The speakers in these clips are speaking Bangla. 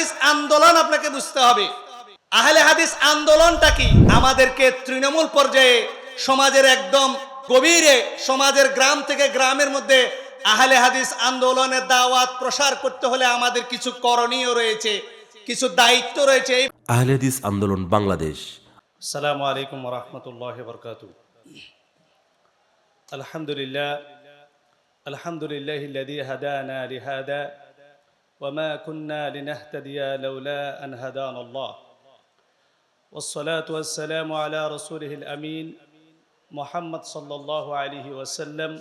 হাদিস আন্দোলন আপনাকে বুঝতে হবে। আহলে হাদিস আন্দোলনটা কি? আমাদেরকে তৃণমূল পর্যায়ে সমাজের একদম গভীরে, সমাজের গ্রাম থেকে গ্রামের মধ্যে আহলে হাদিস আন্দোলনের দাওয়াত প্রসার করতে হলে আমাদের কিছু করণীয় রয়েছে, কিছু দায়িত্ব রয়েছে। আহলে হাদিস আন্দোলন বাংলাদেশ। আসসালামু আলাইকুম ওয়া রাহমাতুল্লাহি ওয়া বারাকাতুহু। আলহামদুলিল্লাহিল্লাযী হাদানা লিহাদা ওয়া মা কুন্না লিনাহতাদিয়া লাউলা আন হাদানাল্লাহ। والصلاة والسلام على رسوله الأمين محمد صلى الله عليه وسلم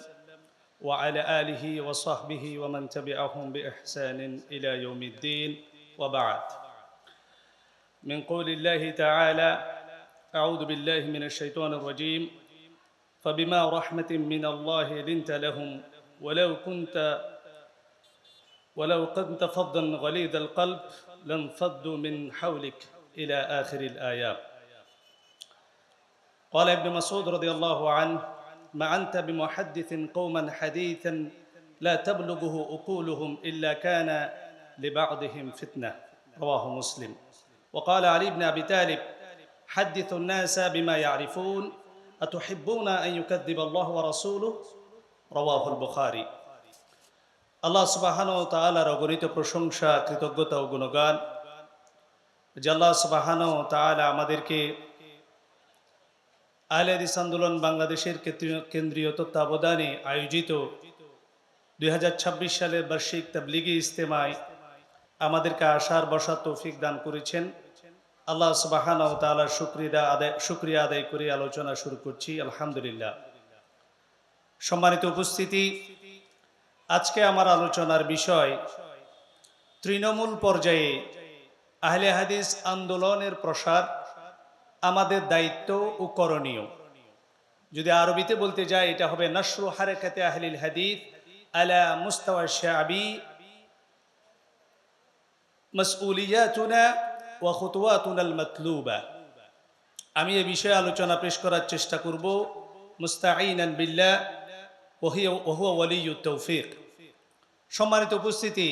وعلى آله وصحبه ومن تبعهم بإحسان إلى يوم الدين وبعد. من قول الله تعالى: أعوذ بالله من الشيطان الرجيم فبما رحمة من الله لنت لهم ولو كنت فظا غليظ القلب لانفضوا من حولك إلى آخر الآية. قال ابن مسعود رضي الله عنه: ما أنت بمحدث قوما حديثا لا تبلغه عقولهم إلا كان لبعضهم فتنة. رواه مسلم. وقال علي بن أبي طالب: حدث الناس بما يعرفون أتحبون أن يكذب الله ورسوله. رواه البخاري. আল্লাহ সুবহানাহু ওয়া তাআলার অগণিত প্রশংসা, কৃতজ্ঞতা ও গুণগান যে আল্লাহ সুবহানাহু ওয়া তাআলা আমাদেরকে আহলে হাদিস আন্দোলন বাংলাদেশের কেন্দ্রীয় তত্ত্বাবধানে আয়োজিত 2026 সালের বার্ষিক তাবলিগি ইজতেমায় আমাদেরকে আসার বসার তৌফিক দান করেছেন। আল্লাহ সুবহানাহু ওয়া তাআলার শুকরিয়া আদায় করে আলোচনা শুরু করছি। আলহামদুলিল্লাহ। সম্মানিত উপস্থিতি, আজকে আমার আলোচনার বিষয় তৃণমূল পর্যায়ে আহলে হাদিস আন্দোলনের প্রসার, আমাদের দায়িত্ব ও করণীয়। যদি আরবিতে বলতে যাই, এটা হবে নাশরু হারাকাতে আহলিল হাদিস আলা মুস্তাওয়া শাআবি মাসউলিয়াতুনা ওয়া খুতুওয়াতুনা আল মাতলুবা। আমি এই বিষয়ে আলোচনা পেশ করার চেষ্টা করব মুস্তাঈনান বিল্লাহ ওয়া হুয়া ওয়ালিয়ুত তাওফীক। সম্মানিত উপস্থিতি,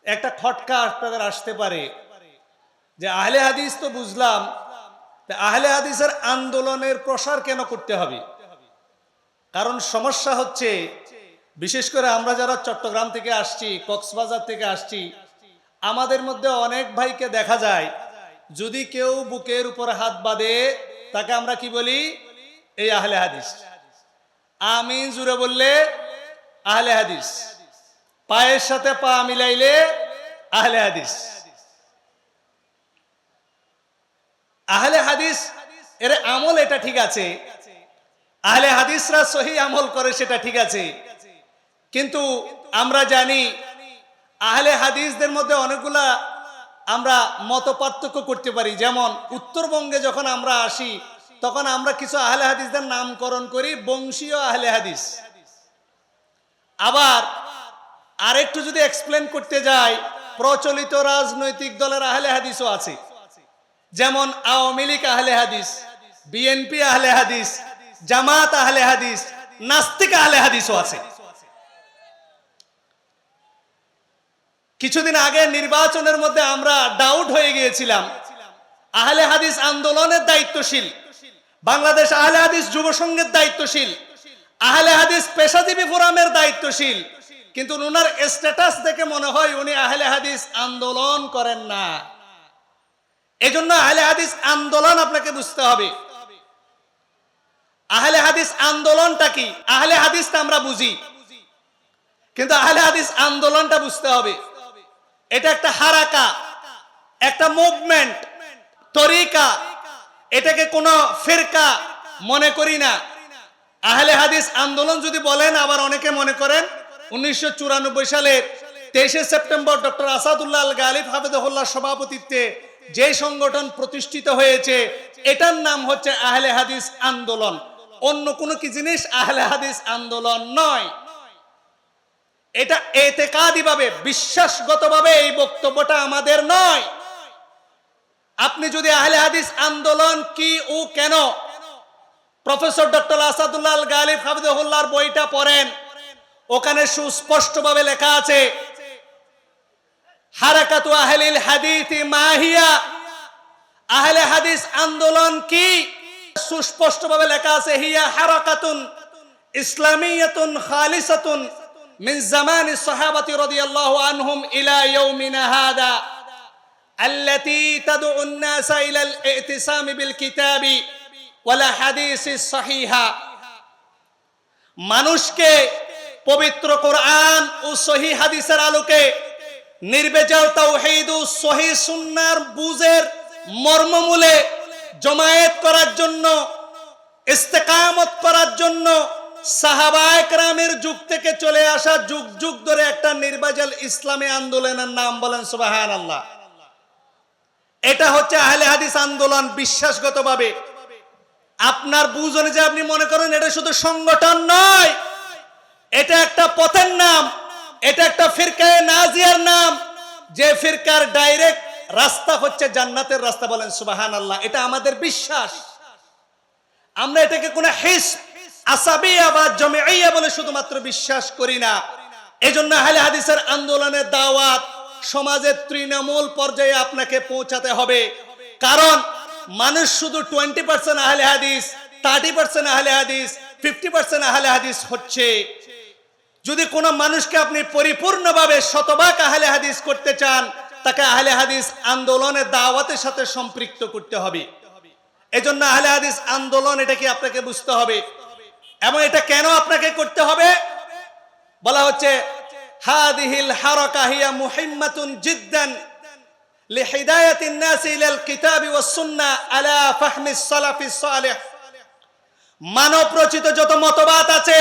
একটা খটকা আপনাদের আসতে পারে যে আহলে হাদিস তো বুঝলাম, আহলে হাদিসের আন্দোলনের প্রসার কেন করতে হবে? কারণ সমস্যা হচ্ছে, বিশেষ করে আমরা যারা চট্টগ্রাম থেকে আসছি, কক্সবাজার থেকে আসছি, আমাদের মধ্যে অনেক ভাইকে দেখা যায়, যদি কেউ বুকের উপর হাত বাঁধে তাকে আমরা কি বলি? এই আহলে হাদিস। আমিন জুড়ে বললে আহলে হাদিস, পায়ের সাথে পা মিলাইলে আহলে হাদিস। আহলে হাদিস এর আমল এটা ঠিক আছে, আহলে হাদিসরা সহি আমল করে সেটা ঠিক আছে, কিন্তু আমরা জানি আহলে হাদিসদের মধ্যে অনেকগুলা আমরা মত পার্থক্য করতে পারি। যেমন উত্তরবঙ্গে যখন আমরা আসি, তখন আমরা কিছু আহলে হাদিসদের নামকরণ করি বংশীয় আহলে হাদিস। আবার আরেকটু যদি এক্সপ্লেন করতে যাই, প্রচলিত রাজনৈতিক দলের আহলে হাদিসও আছে, যেমন আওয়ামী লীগ আহলে হাদিস, বিএনপি আহলে হাদিস, জামাত আহলে হাদিস, নাস্তিক আহলে হাদিসও আছে। কিছুদিন আগে নির্বাচনের মধ্যে আমরা ডাউট হয়ে গিয়েছিলাম, আহলে হাদিস আন্দোলনের দায়িত্বশীল, বাংলাদেশ আহলে হাদিস যুব সংঘের দায়িত্বশীল, আহলে হাদিস পেশাজীবী ফোরামের দায়িত্বশীল, কিন্তু ওনার স্ট্যাটাস দেখে মনে হয় উনি আহলে হাদিস আন্দোলন করেন না। এজন্য আহলে হাদিস আন্দোলন আপনাকে বুঝতে হবে। আহলে হাদিস আন্দোলনটা কি? আহলে হাদিসটা আমরা বুঝি, কিন্তু আহলে হাদিস আন্দোলনটা বুঝতে হবে। এটা একটা হারাকা, একটা মুভমেন্ট, তরিকা। এটাকে কোনো ফিরকা মনে করি না। আহলে হাদিস আন্দোলন যদি বলেন, আবার অনেকে মনে করেন 1994 সালের 23 সেপ্টেম্বর ডক্টর আসাদুল্লাহ আল গালিব হাফিজাহুল্লাহর সভাপতিত্বে যে সংগঠন প্রতিষ্ঠিত হয়েছে, এটার নাম হচ্ছে আহলে হাদিস আন্দোলন। অন্য কোনো কি জিনিস আহলে হাদিস আন্দোলন নয়। এটা এতেকাদীভাবে, বিশ্বাসগতভাবে এই বক্তব্যটা আমাদের নয়। আপনি যদি আহলে হাদিস আন্দোলন কি ও কেন প্রফেসর ডক্টর আসাদুল্লাহ আল গালিব হাফিজাহুল্লাহর বইটা পড়েন, ওখানে সুস্পষ্টভাবে লেখা আছে হারাকাতু আহলিল হাদিস মাহিয়া, আহলে হাদিস আন্দোলন কি? সুস্পষ্টভাবে লেখা আছে, হিয়া হারাকাতুন ইসলামিয়াতুন খালিসাতুন মিন জামানি সাহাবাতি রাদিয়াল্লাহু আনহুম ইলা ইয়াউমিনা হাদা আল্লাতী তাদউ আন-নাসা ইলা আল-ইতিসাম বিল কিতাবি ওয়াল হাদিসিস সহিহা। মানুষকে পবিত্র কোরআন ও সহিহ হাদিসের আলোকে নির্ভেজাল তাওহীদ ও সহিহ সুন্নাহর বুঝের মর্মমূলে জমায়েত করার জন্য, ইস্তেকামত করার জন্য সাহাবায়ে কেরামের যুগ থেকে চলে আসা যুগ যুগ ধরে একটা নির্ভেজাল ইসলামী আন্দোলনের নাম বলেন সুবহানাল্লাহ। এটা হচ্ছে আহলে হাদিস আন্দোলন। বিশ্বাসগতভাবে আপনার বুঝ অনুযায়ী আপনি মনে করেন এটা শুধু সংগঠন নয়, এটা একটা পথের নাম, এটা একটা ফিরকায়ে নাজিয়ার নাম, যে ফিরকার ডাইরেক্ট রাস্তা হচ্ছে জান্নাতের রাস্তা বলেন সুবহানাল্লাহ। এটা আমাদের বিশ্বাস। আমরা এটাকে কোনো হিজব, আসাবিয়া বা জামিইয়া বলে শুধুমাত্র বিশ্বাস করি না। এজন্য আহলে হাদিসের আন্দোলনের দাওয়াত সমাজের তৃণমূল পর্যায়ে আপনাকে পৌঁছাতে হবে। কারণ মানুষ শুধু 20% আহলে হাদিস, 30% আহলে হাদিস, 50% আহলে হাদিস হচ্ছে। যদি কোনো মানুষকে আপনি পরিপূর্ণভাবে শতভাগ আহলে হাদিস করতে চান, তাকে আহলে হাদিস আন্দোলনের দাওয়াতের সাথে সম্পৃক্ত করতে হবে। এজন্য আহলে হাদিস আন্দোলন এটা কি আপনাকে বুঝতে হবে, এবং এটা কেন আপনাকে করতে হবে বলা হচ্ছে, হাদিহিল হারাকা হিয়া মুহিম্মাতুন জিদ্দান লিহিদায়াতিন নাস ইলাল কিতাবি ওয়াস সুন্নাহ আলা ফাহমিস সালাফিস সালেহ। মানব রচিত যত মতবাদ আছে,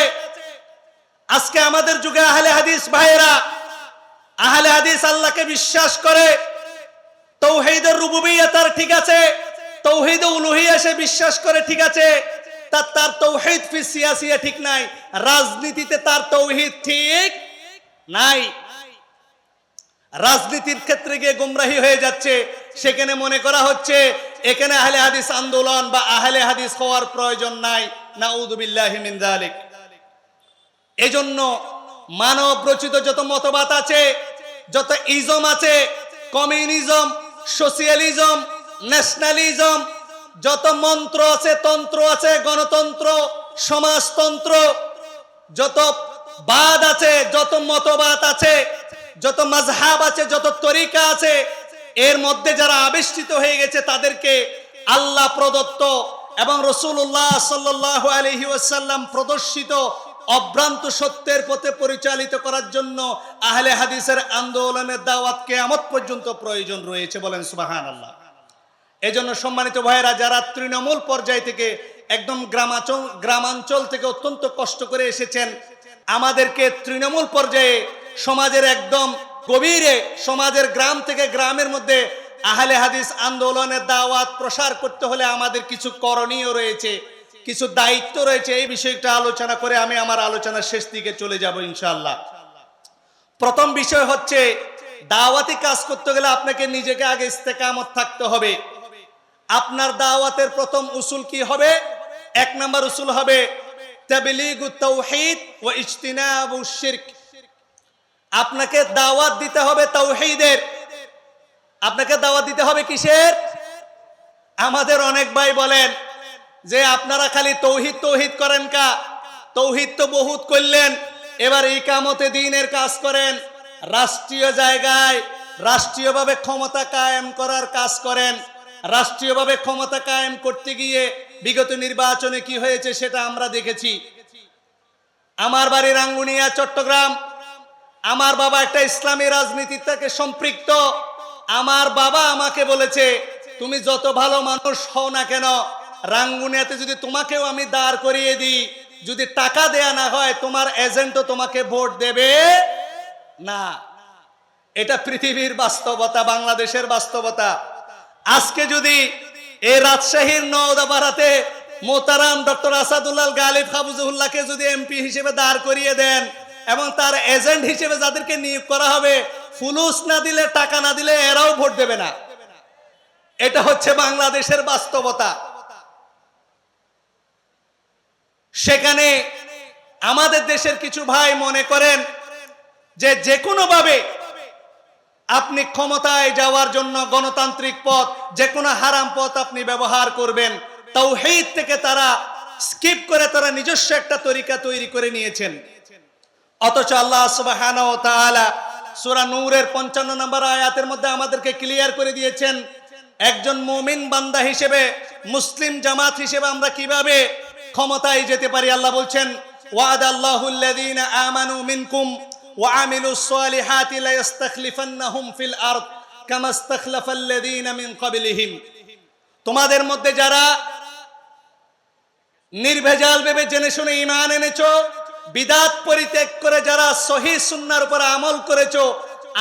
আজকে আমাদের যুগে আহলে হাদিস ভাইয়েরা আহলে হাদিস আল্লাহকে বিশ্বাস করে, তাওহীদের রুবুবিয়্যাত ঠিক আছে, তাওহীদ উলুহিয়্যা সে বিশ্বাস করে ঠিক আছে, তার তাওহীদ ফি সিয়াসিয়া ঠিক নাই, রাজনীতিতে তার তাওহীদ ঠিক নাই, রাজনীতির ক্ষেত্রে গিয়ে গুমরাহি হয়ে যাচ্ছে। সেখানে মনে করা হচ্ছে এখানে আহলে হাদিস আন্দোলন বা আহলে হাদিস হওয়ার প্রয়োজন নাই। নাউযু বিল্লাহি মিন যালিক। এজন্য মানব রচিত যত মতবাদ আছে, যত ইজম আছে, কমিউনিজম, সোশিয়ালিজম, ন্যাশনালিজম, যত মন্ত্র আছে, তন্ত্র আছে, গণতন্ত্র, সমাজতন্ত্র, যত বাদ আছে, যত মতবাদ আছে, যত মাযহাব আছে, যত তরিকা আছে, এর মধ্যে যারা আবিষ্কৃত হয়ে গেছে তাদেরকে আল্লাহ প্রদত্ত এবং রাসূলুল্লাহ সাল্লাল্লাহু আলাইহি ওয়াসাল্লাম প্রদর্শিত অভ্রান্ত সত্যের পথে পরিচালিত করার জন্য আহলে হাদিসের আন্দোলনের দাওয়াত কিয়ামত পর্যন্ত প্রয়োজন রয়েছে বলেন সুবহানাল্লাহ। এজন্য সম্মানিত ভাইয়েরা, যারা তৃণমূল পর্যায় থেকে একদম গ্রামাঞ্চল থেকে অত্যন্ত কষ্ট করে এসেছেন, আমাদেরকে তৃণমূল পর্যায়ে সমাজের একদম গভীরে, সমাজের গ্রাম থেকে গ্রামের মধ্যে আহলে হাদিস আন্দোলনের দাওয়াত প্রসার করতে হলে আমাদের কিছু করণীয় রয়েছে, কিছু দায়িত্ব রয়েছে। এই বিষয়টা আলোচনা করে আমি আমার আলোচনার শেষ দিকে চলে যাব ইনশাআল্লাহ। প্রথম বিষয় হচ্ছে, দাওয়াতি কাজ করতে গেলে আপনাকে নিজেকে আগে ইস্তেকামত থাকতে হবে। আপনার দাওয়াতের প্রথম উসুল কি হবে? 1 নম্বর উসুল হবে তাবলীগুত তাওহীদ ওয়া ইজতিনাবুশ শিরক। আপনাকে দাওয়াত দিতে হবে তাওহীদের। আপনাকে দাওয়াত দিতে হবে কিসের? আমাদের অনেক ভাই বলেন যে আপনারা খালি তৌহিদ তৌহিদ করেন কা, তৌহিদ তো বহুত করলেন, এবার ইকামতে দ্বীনের কাজ করেন, রাষ্ট্রীয় জায়গায় রাষ্ট্রীয়ভাবে ক্ষমতা কায়েম করার কাজ করেন। রাষ্ট্রীয়ভাবে ক্ষমতা কায়েম করতে গিয়ে বিগত নির্বাচনে কি হয়েছে সেটা আমরা দেখেছি। আমার বাড়ি রাঙ্গুনিয়া, চট্টগ্রাম। আমার বাবা একটা ইসলামী রাজনীতির থেকে সম্পৃক্ত। আমার বাবা আমাকে বলেছে, তুমি যত ভালো মানুষ হও না কেন, রাঙ্গুনিয়াতে যদি তোমাকেও আমি দাঁড় করিয়ে দিই, যদি টাকা দেয়া না হয়, তোমার এজেন্টও তোমাকে ভোট দেবে না। এটা পৃথিবীর বাস্তবতা, বাংলাদেশের বাস্তবতা। আজকে যদি এই রাজশাহীর নওদাপাড়াতে মোহতারাম ডক্টর আসাদুল্লাহ গালিব হাফিজুল্লাহকে যদি এমপি হিসেবে দাঁড় করিয়ে দেন এবং তার এজেন্ট হিসেবে যাদেরকে নিয়োগ করা হবে, ফুলুস না দিলে, টাকা না দিলে এরাও ভোট দেবে না। এটা হচ্ছে বাংলাদেশের বাস্তবতা। সেখানে আমাদের দেশের কিছু ভাই মনে করেন যে কোনো ভাবে আপনি ক্ষমতায় যাওয়ার জন্য গণতান্ত্রিক পথ, যে কোনো হারাম পথ আপনি ব্যবহার করবেন। তাওহীদ থেকে তারা স্কিপ করে তারা নিজস্ব একটা তরিকা তৈরি করে নিয়েছেন। অথচ আল্লাহ সুবহানাহু ওয়া তাআলা সূরা নূরের 55 নম্বর আয়াতের মধ্যে আমাদেরকে ক্লিয়ার করে দিয়েছেন, একজন মুমিন বান্দা হিসেবে, মুসলিম জামাত হিসেবে আমরা কিভাবে ক্ষমতায় যেতে পারি। আল্লাহ বলছেন, ওয়াদাল্লাহুল্লাযীনা আমানু মিনকুম ওয়া আমিলুস সালিহাতি লা ইস্তাখলিফান্নাহুম ফিল আরদ কামা ইস্তাখলাফাল্লাযীনা মিন ক্বাবলিহিম। তোমাদের মধ্যে যারা নির্ভেজাল ভেবে জেনে শুনে ঈমান এনেছো, বিদআত পরিত্যাগ করে যারা সহিহ সুন্নাহর উপর আমল করেছো,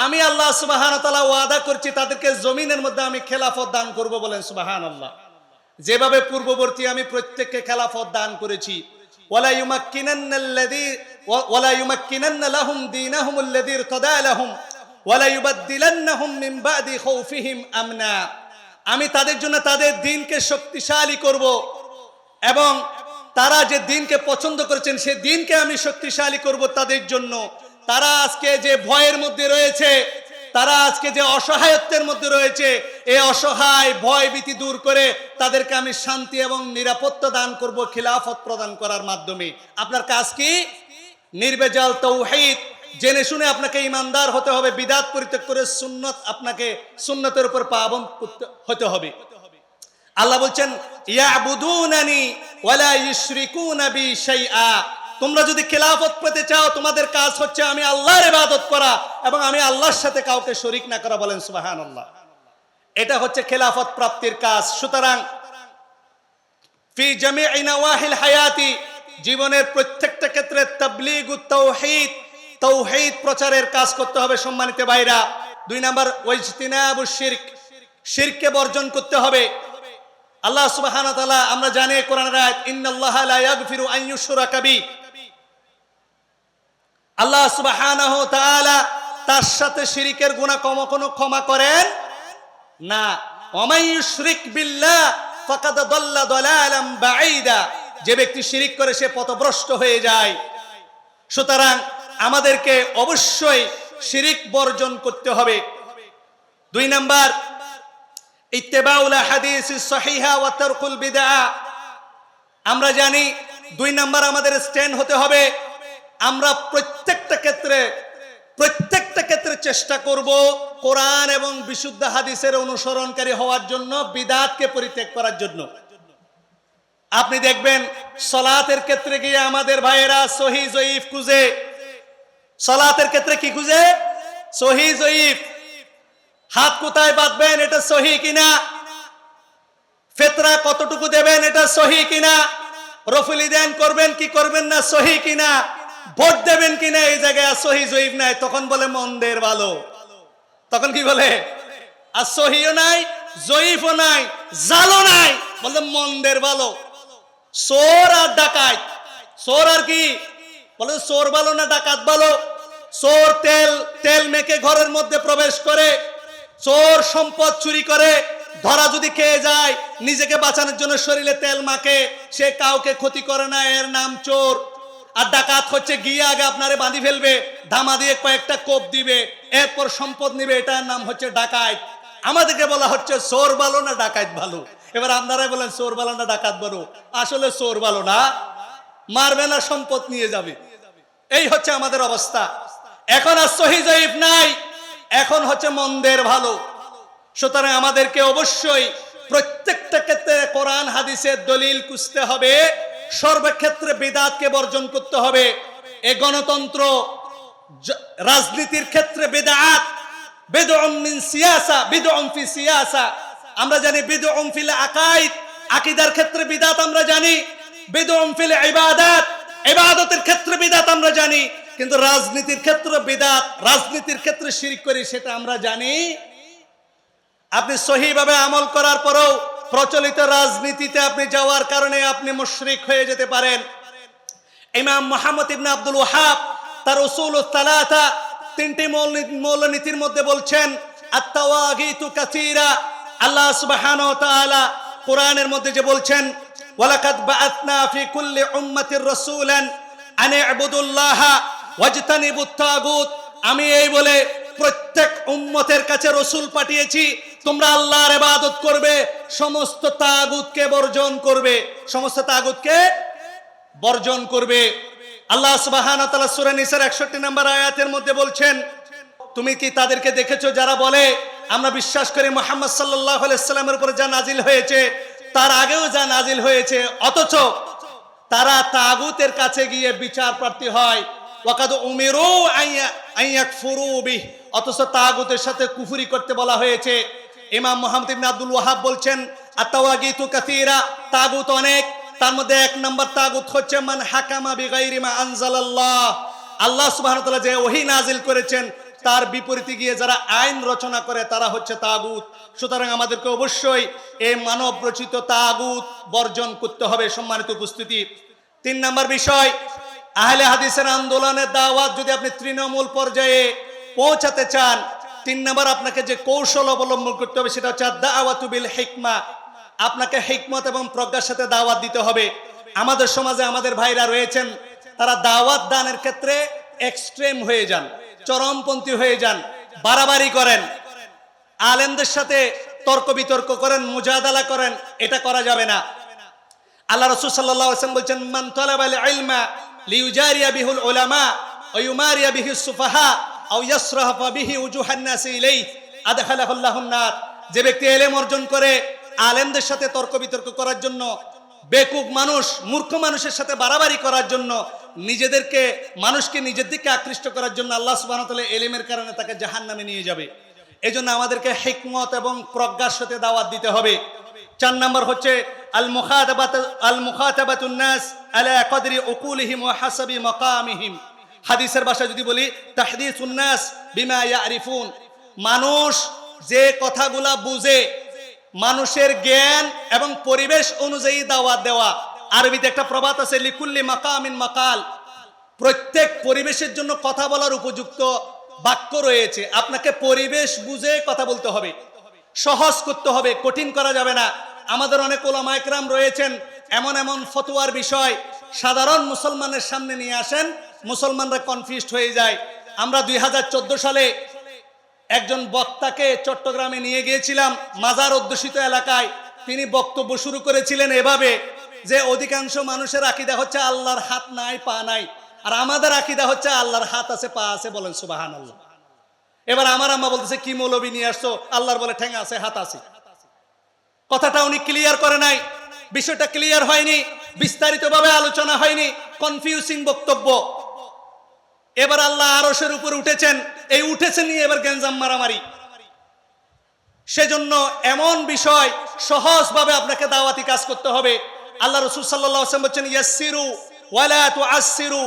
আমি আল্লাহ সুবহানাহু ওয়া তাআলা ওয়াদা করছি তাদেরকে জমিনের মধ্যে আমি খেলাফত দান করব। বলেন সুবহানাল্লাহ। যেভাবে পূর্ববর্তী আমি প্রত্যেককে খেলাফত দান করেছি। ওয়ালা ইউমাক্কিনান্না লাহুম দীনাহুমুল্লাযী ইরতাদা লাহুম ওয়ালা ইউবাদদিলান্নাহুম মিন বাদি খাউফিহিম আমনা। আমি তাদের জন্য তাদের দ্বীনকে শক্তিশালী করব এবং তারা যে দ্বীনকে পছন্দ করেছেন সেই দ্বীনকে আমি শক্তিশালী করব তাদের জন্য। তারা আজকে যে ভয়ের মধ্যে রয়েছে, তারা আজকে যে অসহায়ত্বের মধ্যে রয়েছে, এই অসহায় ভয় ভীতি দূর করে তাদেরকে আমি শান্তি এবং নিরাপত্তা দান করব খিলাফত প্রদান করার মাধ্যমে। আপনার কাজ কি? নির্ভেজাল তাওহীদ জেনে শুনে আপনাকে ইমানদার হতে হবে, বিদআত পরিত্যাগ করে সুন্নাত, আপনাকে সুন্নতের উপর পাবন হতে হবে। আল্লাহ বলছেন, ইয়াবুদুনানি ওয়ালা ইউশরিকুনা বি শাইআ। তোমরা যদি খেলাফত পেতে চাও, তোমাদের কাজ হচ্ছে আমি আল্লাহর ইবাদত করা এবং আমি আল্লাহর সাথে কাউকে শরীক না করা। বলেন সুবহানাল্লাহ। এটা হচ্ছে খেলাফত প্রাপ্তির কাজ। সুতরাং ফি জামিই নাওয়াহিল হায়াতি, জীবনের প্রত্যেকটা ক্ষেত্রে তাবলীগুত তাওহীদ, তাওহীদ প্রচারের কাজ করতে হবে। সম্মানিত ভাইরা, 2 নাম্বার ওয়াজতিনাবুশ শিরক, শিরককে বর্জন করতে হবে। আল্লাহ সুবহানাহু ওয়া তাআলা, আমরা জানি কোরআনের আয়াত, ইন্নাল্লাহা লা ইয়াগফিরু আন ইউশরাকা বি। আল্লাহ সুবহানাহু ওয়া তাআলা তার সাথে শিরকের গুনাহ কখনো ক্ষমা করেন না। ওয়া মান ইউশরিক বিল্লাহ ফাকাদ দাল্লা দালালাম বাঈদা। যে ব্যক্তি শিরক করে সে পথভ্রষ্ট হয়ে যায়। সুতরাং আমাদেরকে অবশ্যই শিরক বর্জন করতে হবে। 2 নাম্বার ইত্তিবাউল হাদিসিস সহিহা ওয়া তারকুল বিদআ। আমরা জানি 2 নাম্বার আমাদের স্ট্যান্ড হতে হবে। আমরা প্রত্যেকটা ক্ষেত্রে চেষ্টা করব কোরআন এবং বিশুদ্ধ হাদিসের অনুসরণকারী হওয়ার জন্য, বিদআতকে পরিত্যাগ করার জন্য। আপনি দেখবেন সালাতের ক্ষেত্রে গিয়ে আমাদের ভাইয়েরা সহিহ জয়ীফ খুঁজে। সালাতের ক্ষেত্রে কি খুঁজে? সহিহ জয়ীফ। হাত কোথায় বাঁধবেন এটা সহিহ কিনা, ফিতরা কতটুকু দেবেন এটা সহিহ কিনা, রফুল ইদান করবেন কি করবেন না সহিহ কিনা, ভোট দেবেন কিনা, এই জায়গায় সহিহ জয়ীফ নাই। তখন বলে মন্দের ভালো। তখন কি বলে? আর সহিহও নাই, জয়ীফও নাই, জালও নাই, বলে মন্দের ভালো। চোর আর ডাকাত, চোর আর কি বলে? চোর ভালো না ডাকাত ভালো? চোর তেল মেখে ঘরের মধ্যে প্রবেশ করে, চোর সম্পদ চুরি করে, ধরা যদি খেয়ে যায় নিজেকে বাঁচানোর জন্য শরীরে তেল মাখে, সে কাউকে ক্ষতি করে না, এর নাম চোর। আর ডাকাত হচ্ছে গিয়ে আগে আপনারে বাঁধি ফেলবে, ধামা দিয়ে কয়েকটা কোপ দিবে, এরপর সম্পদ নিবে, এটার নাম হচ্ছে ডাকাত। আমাদেরকে বলা হচ্ছে চোর ভালো না ডাকাত ভালো। এবার আপনারাই বলেন চোর ভালো না ডাকাত ভালো? আসলে চোর ভালো না, মারবে না, সম্পদ নিয়ে যাবে। এই হচ্ছে আমাদের অবস্থা। এখন আর সহিহ জয়ীফ নাই, এখন হচ্ছে মন্দের ভালো। সুতরাং আমাদেরকে অবশ্যই প্রত্যেকটা ক্ষেত্রে কোরআন হাদিসের দলিল খুঁজতে হবে, সর্বক্ষেত্রে বিদআতকে বর্জন করতে হবে। এই গণতন্ত্র, রাজনীতির ক্ষেত্রে বিদআত, বিদউন মিন সিয়াসা, বিদউন ফি সিয়াসা। আমরা জানি বিদউন ফিল আকাইদ, আকীদার ক্ষেত্রে বিদআত আমরা জানি, বিদউন ফিল ইবাদাত, ইবাদতের ক্ষেত্রে বিদআত আমরা জানি। কিন্তু রাজনীতির ক্ষেত্রে বিদআত, রাজনীতির ক্ষেত্রে শিরক করি, সেটা আমরা জানি। আপনি সহিভাবে আমল করার পরেও প্রচলিত রাজনীতিতে আপনি যাওয়ার কারণে আপনি মুশরিক হয়ে যেতে পারেন। ইমাম মুহাম্মদ ইবনে আব্দুল ওয়াহাব তার উসুলুস সালাসা, 3টি মূলনীতির মধ্যে বলছেন আত-তাওয়াগীতু কাসীরা। আল্লাহ সুবহানাহু ওয়া তাআলা কোরআনের মধ্যে যে বলছেন, ওয়ালাকাদ বাআসনা ফি কুল্লি উম্মাতির রাসূলান আন ইবুদুল্লাহা ওয়াজতানিবুত তাগুত। আমি এই বলে প্রত্যেক উম্মতের কাছে রসুল পাঠিয়েছি, তোমরা আল্লাহর ইবাদত করবে, সমস্ত তাগুতকে বর্জন করবে, সমস্ত তাগুতকে বর্জন করবে। আল্লাহ সুবহানাহু ওয়া তাআলা সূরা নিসার 61 নম্বর আয়াতের মধ্যে বলছেন, তুমি কি তাদেরকে দেখেছো যারা বলে আমরা বিশ্বাস করি মুহাম্মদ সাল্লাল্লাহু আলাইহি সাল্লামের উপরে যা নাজিল হয়েছে তার আগেও যা নাজিল হয়েছে, অথচ তারা তাগুতের কাছে গিয়ে বিচার প্রার্থী হয়। ওয়াকাদ উমিরু আইয়াকফুরু বিহ, অথচ তাগুতের সাথে কুফরি করতে বলা হয়েছে। ইমাম মুহাম্মদ ইবনে আব্দুল ওয়াহাব বলছেন, আত-তাওয়াগিতু কাসীরা, তাগুত অনেক, তার মধ্যে এক নম্বর তাগুত হচ্ছে মান হাকামা বিগাইরি মা আনজালাল্লাহ, আল্লাহ সুবহানাহু ওয়া তাআলা যে ওহী নাজিল করেছেন তার বিপরীতে গিয়ে যারা আইন রচনা করে তারা হচ্ছে তাগুত। সুতরাং আমাদেরকে অবশ্যই এই মানব রচিত তাগুত বর্জন করতে হবে। সম্মানিত উপস্থিতি, 3 নম্বর বিষয়, আহলে হাদিসের আন্দোলনের দাওয়াত যদি আপনি তৃণমূল পর্যায়ে পৌঁছাতে চান, 3 নম্বর আপনাকে যে কৌশল অবলম্বন করতে হবে সেটা হচ্ছে দাওয়াতু বিল হিকমা। আপনাকে হিকমত এবং প্রজ্ঞার সাথে দাওয়াত দিতে হবে। আমাদের সমাজে আমাদের ভাইরা রয়েছেন, তারা দাওয়াত দানের ক্ষেত্রে এক্সট্রিম হয়ে যান, চরমপন্থী হয়ে যান, বাড়াবাড়ি করেন, আলেমদের সাথে তর্ক বিতর্ক করেন, মুজাদালা করেন। এটা করা যাবে না। আল্লাহ রাসূল সাল্লাল্লাহু আলাইহি ওয়াসাল্লাম বলেছেন, মান তালাবাল ইলমা লিইউজারিয়া বিহিল উলামা ওয়া ইউমারিয়া বিহিস সুফাহা আও ইয়াসরাফা বিহি উজুহান নাস ইলাইহি আদখালাহুল্লাহুন নার। যে ব্যক্তি ইলম অর্জন করে আলেমদের সাথে তর্ক বিতর্ক করার জন্য, বেকুব মানুষ, মূর্খ মানুষের সাথে বাড়াবাড়ি করার জন্য, মানুষকে নিজের দিকে আকৃষ্ট করার জন্য আল্লাহ সুবহানাহু ওয়া তাআলা ইলমের কারণে তাকে জাহান্নামে নিয়ে যাবে। এজন্য আমাদেরকে হিকমত এবং প্রজ্ঞার সাথে দাওয়াত দিতে হবে। 4 নম্বর হচ্ছে আল মুখাতাবাতুন নাস আলা কদরি উকুলিহিম ওয়া হাসাবি মাকামিহিম। হাদিসের ভাষায় যদি বলি, তাহদিসুন নাস বিমা ইয়ারিফুন, মানুষ যে কথাগুলা বুঝে, মানুষের জ্ঞান এবং পরিবেশ অনুযায়ী দাওয়াত দেওয়া। আরবিতে একটা প্রবাদ আছে, লিকুল্লি মাকামিন মাকাল, প্রত্যেক পরিবেশের জন্য কথা বলার উপযুক্ত বাক্য রয়েছে। আপনাকে পরিবেশ বুঝে কথা বলতে হবে, সহজ করতে হবে, কঠিন করা যাবে না। আমাদের অনেক ওলামা একরাম রয়েছেন, এমন এমন ফতোয়ার বিষয় সাধারণ মুসলমানের সামনে নিয়ে আসেন, মুসলমানরা কনফিউজড হয়ে যায়। আমরা 2014 সালে একজন বক্তাকে চট্টগ্রামে নিয়ে গিয়েছিলাম, মাজার অধ্যুষিত এলাকায়। তিনি বক্তব্য শুরু করেছিলেন এভাবে যে অধিকাংশ মানুষের আকীদা হচ্ছে আল্লাহর হাত নাই, পা নাই, আর আমাদের আকীদা হচ্ছে আল্লাহর হাত আছে, পা আছে। বলেন সুবহানাল্লাহ। এবার আমার আম্মা বলতেছে, কি মৌলবী নিয়ে আসছো? আল্লাহর বলে ঠ্যাঙ্গা আছে, হাত আছে। কথাটা উনি ক্লিয়ার করে নাই, বিষয়টা ক্লিয়ার হয়নি, বিস্তারিতভাবে আলোচনা হয়নি, কনফিউজিং বক্তব্য। এবার আল্লাহ আরশের উপর উঠেছেন, এই উঠেছেন নিয়ে এবার গেঞ্জাম মারামারি। সেজন্য এমন বিষয় সহজভাবে আপনাকে দাওয়াতি কাজ করতে হবে। আল্লাহ রাসূল সাল্লাল্লাহু আলাইহি ওয়াসাল্লাম বলেছেন, ইয়াসসিরু ওয়ালা তুআসসিরু,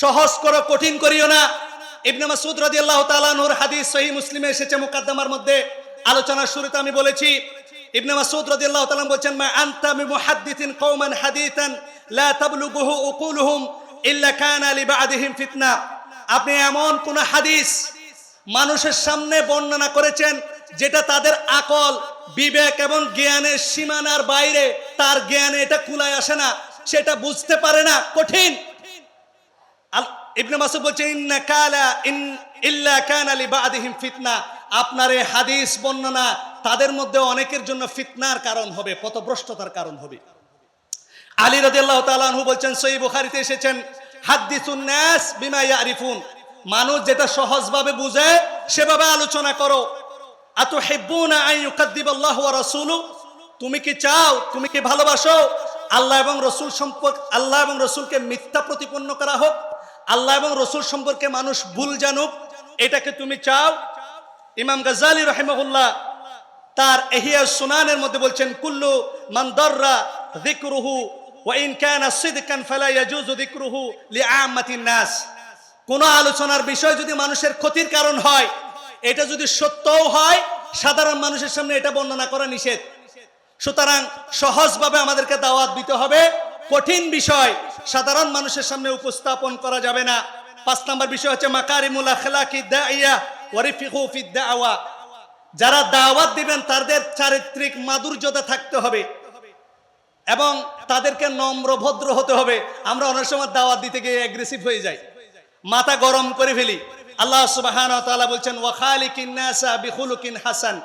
সহজ করো, কঠিন করিও না। ইবনে মাসউদ রাদিয়াল্লাহু তাআলা আনহুর হাদিস সহিহ মুসলিমে এসেছে, মুকাদ্দামার মধ্যে আলোচনার শুরুতে আমি বলেছি, ইবনে মাসউদ রাদিয়াল্লাহু তাআলা বলেছেন, মা আনতা বিমুহাদ্দিসিন কওমান হাদিসান লা তাবলুগুহু উকুলুহুম ইল্লা কানা লিবাদিহিম ফিতনা। আপনি এমন কোন হাদিস মানুষের সামনে বর্ণনা করেছেন যেটা তাদের আকল, বিবেক এবং জ্ঞানের সীমানার বাইরে, তার জ্ঞানে এটা কুলায় আসে না, সেটা বুঝতে পারে না, কঠিন। ইবনে মাসউদ বলছেন, ইল্লা কানা লিবাদিহিম ফিতনা, আপনার এই হাদিস বর্ণনা তাদের মধ্যে অনেকের জন্য ফিতনার কারণ হবে, পথভ্রষ্টতার কারণ হবে। আলী রাদিয়াল্লাহু তাআলা আনহু বলছেন, সহিহ বুখারীতে এসেছেন, হাদ্দিসুন নাস বিমা ইয়ারিফুন, মানুষ যেটা সহজভাবে বুঝে সেভাবে আলোচনা করো। আতুহিব্বুনা আন ইউকাদ্দিবাল্লাহু ওয়া রাসূলু, তুমি কি চাও, তুমি কি ভালোবাসো আল্লাহ এবং রাসূল সম্পর্কে, আল্লাহ এবং রাসূলকে মিথ্যা প্রতিপন্ন করা হোক, আল্লাহ এবং রাসূল সম্পর্কে মানুষ ভুল জানুক, এটাকে তুমি চাও? ইমাম গাজ্জালী রাহিমাহুল্লাহ তার ইহইয়া সুনানের মধ্যে বলছেন, কুল্লু মান দাররা যিকরুহু ওয়া ইন কানা সিদকান ফালা ইয়াজুজু যিকরুহু লিআম্মাতিন নাস। কোন আলোচনার বিষয় যদি মানুষের ক্ষতির কারণ হয়, এটা যদি সত্যও হয়, সাধারণ মানুষের সামনে এটা বর্ণনা করা নিষেধ। সুতরাং সহজভাবে আমাদেরকে দাওয়াত দিতে হবে, কঠিন বিষয় সাধারণ মানুষের সামনে উপস্থাপন করা যাবে না। 5 নম্বর বিষয় হচ্ছে মাকারিমুল আখলাকি দাইয়া ওয়া রিফিকু ফিদ দাওয়া। যারা দাওয়াত দিবেন তাদের চারিত্রিক মাধুর্যতা থাকতে হবে এবং তাদেরকে নম্র ভদ্র হতে হবে। আমরা অনেক সময় দাওয়াত দিতে গিয়ে অ্যাগ্রেসিভ হয়ে যাই, মাথা গরম করে ফেলি। আল্লাহ সুবহানাহু ওয়া তাআলা বলছেন ওয়া খালিকিন নাসা বিখুলুকিন হাসান,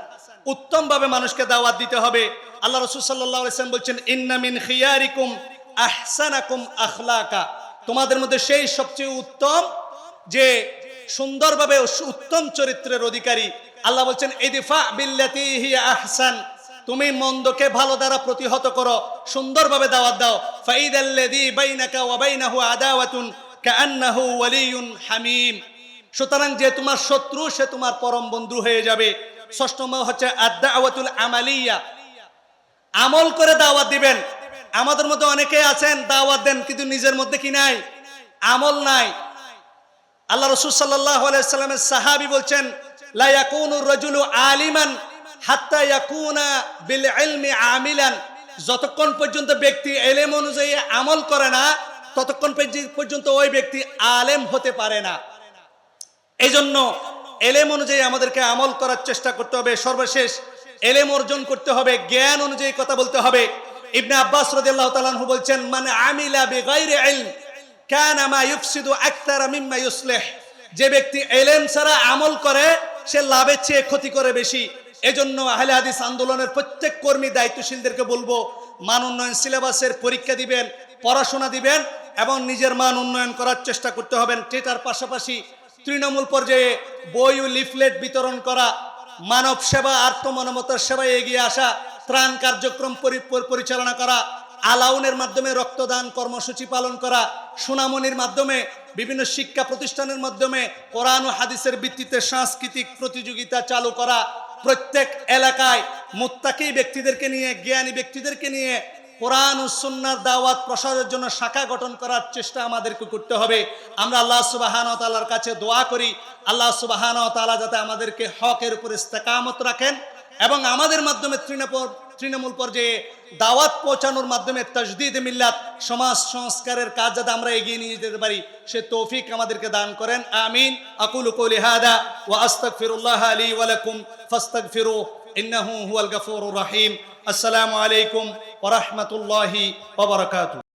উত্তম ভাবে মানুষকে দাওয়াত দিতে হবে। আল্লাহ রাসূল সাল্লাল্লাহু আলাইহি ওয়াসাল্লাম বলছেন ইন্না মিন খিয়ারিকুম আহসানাকুম আখলাকা, তোমাদের মধ্যে সেই সবচেয়ে উত্তম যে সুন্দরভাবে উত্তম চরিত্রের অধিকারী। আল্লাহ বলছেন ইদফা বিল্লাতি হিয়া আহসান, তুমি মন্দকে ভালো দ্বারা প্রতিহত করো, সুন্দরভাবে দাওয়াত দাও। ফাইদাল্লাযী বাইনাকা ওয়া বাইনাহু আদাওয়াতুন কাআন্নাহু ওয়ালিয়ুন হামীম, সুতরাং যে তোমার শত্রু সে তোমার পরম বন্ধু হয়ে যাবে। ষষ্ঠ হচ্ছে আদ-দাওয়াতুল আমালিয়া, আমল করে দাওয়াত দিবেন। আমাদের মধ্যে অনেকে আছেন দাওয়াত দেন কিন্তু নিজের মধ্যে কি নাই, আমল নাই। আল্লাহ রাসূল সাল্লাল্লাহু আলাইহি ওয়াসাল্লামের সাহাবী বলছেন লা ইয়াকুনু রাজুলু আলিমান হাত্তা ইয়াকুনা বিল ইলমি আমিলান, যতক্ষণ পর্যন্ত ব্যক্তি ইলম অনুযায়ী আমল করে না ততক্ষণ পর্যন্ত ওই ব্যক্তি আলেম হতে পারে না। এইজন্য ইলম অনুযায়ী আমাদেরকে আমল করার চেষ্টা করতে হবে। সর্বশেষ ইলম অর্জন করতে হবে, জ্ঞান অনুযায়ী কথা বলতে হবে। ইবনে আব্বাস রাদিয়াল্লাহু তাআলা আনহু বলছেন মান আমিলা বিগাইরি ইলম কানা মা ইফসিদু আকতারা মিম্মা ইউসলিহ, যে ব্যক্তি ইলম ছাড়া আমল করে সে লাভের চেয়ে ক্ষতি করে বেশি। এজন্য আহলে হাদিস আন্দোলনের প্রত্যেক কর্মী দায়িত্বশীলদেরকে বলবো মান উন্নয়ন সিলেবাসের পরীক্ষা দিবেন, পড়াশোনা দিবেন এবং নিজের মান উন্নয়ন করার চেষ্টা করতে হবেন। এটার পাশাপাশি তৃণমূল পর্যায়ে বই ও লিফলেট বিতরণ করা, মানব সেবা, আত্মমানবতার সেবায় এগিয়ে আসা, ত্রাণ কার্যক্রম পরিচালনা করা, আলাউনের মাধ্যমে রক্তদান কর্মসূচি পালন করা, সোনামণির মাধ্যমে বিভিন্ন শিক্ষা প্রতিষ্ঠানের মাধ্যমে কোরআন ও হাদিসের ভিত্তিতে সাংস্কৃতিক প্রতিযোগিতা চালু করা, প্রত্যেক এলাকায় মুত্তাকি ব্যক্তিদেরকে নিয়ে, জ্ঞানী ব্যক্তিদেরকে নিয়ে কোরআন ও সুন্নাহর দাওয়াত প্রসারের জন্য শাখা গঠন করার চেষ্টা আমাদেরকে করতে হবে। আমরা আল্লাহ সুবহানাহু ওয়া তাআলার কাছে দোয়া করি আল্লাহ সুবহানাহু ওয়া তাআলা যাতে আমাদেরকে হকের উপর ইস্তেকামত রাখেন এবং আমাদের মাধ্যমে তৃণমূল পর্যায়ে দাওয়াত পৌঁছানোর মাধ্যমে তাজদীদ মিল্লাত, সমাজ সংস্কারের কাজ যাতে আমরা এগিয়ে নিয়ে যেতে পারি সে তৌফিক আমাদেরকে দান করেন। আমিন। আকুলু কওলি হাদা ওয়া আস্তাগফিরুল্লাহ লি ওয়া লাকুম ফাস্তাগফিরুহু ইন্নাহু হুয়াল গফুরুর রহিম। আসসালামু আলাইকুম ওয়া রাহমাতুল্লাহি ওয়া বারাকাতুহু।